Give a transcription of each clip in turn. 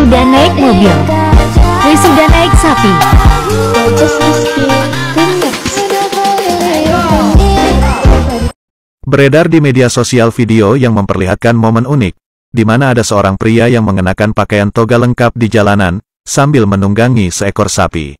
Wisuda naik mobil, wisuda naik sapi. Beredar di media sosial video yang memperlihatkan momen unik, di mana ada seorang pria yang mengenakan pakaian toga lengkap di jalanan, sambil menunggangi seekor sapi.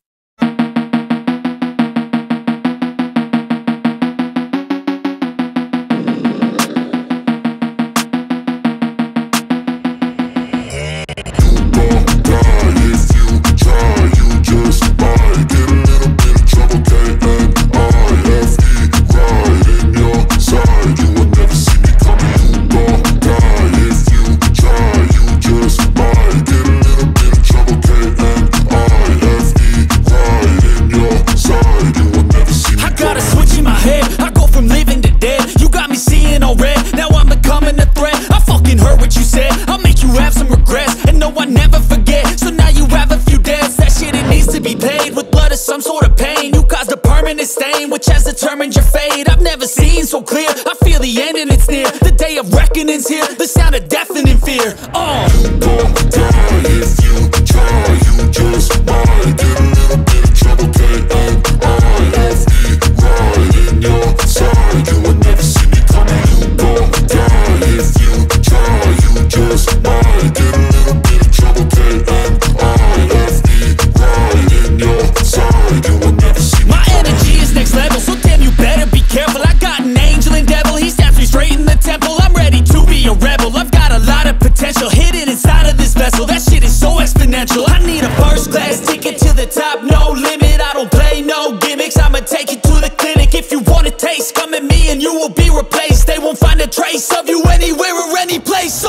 Some sort of pain, you caused a permanent stain, which has determined your fate. I've never seen so clear, I feel the end and it's near. The day of reckoning's here, the sound of deafening fear. You gon' die if you try, you just might get a little bit of trouble, K-N-I-F-E, right in your side. You would never see me coming. You gon' die if you try, you just might get a little bit of trouble, K-N-I-F-E, right in your side. You will never see me. My energy is next level, so damn you better be careful. I got an angel and devil, he snaps me straight in the temple. I'm ready to be a rebel, I've got a lot of potential hidden inside of this vessel. That shit is so exponential. I need a first class ticket to the top, no limit. I don't play no gimmicks, I'ma take you to the clinic. If you want a taste, come at me and you will be replaced. They won't find a trace of you anywhere or any place.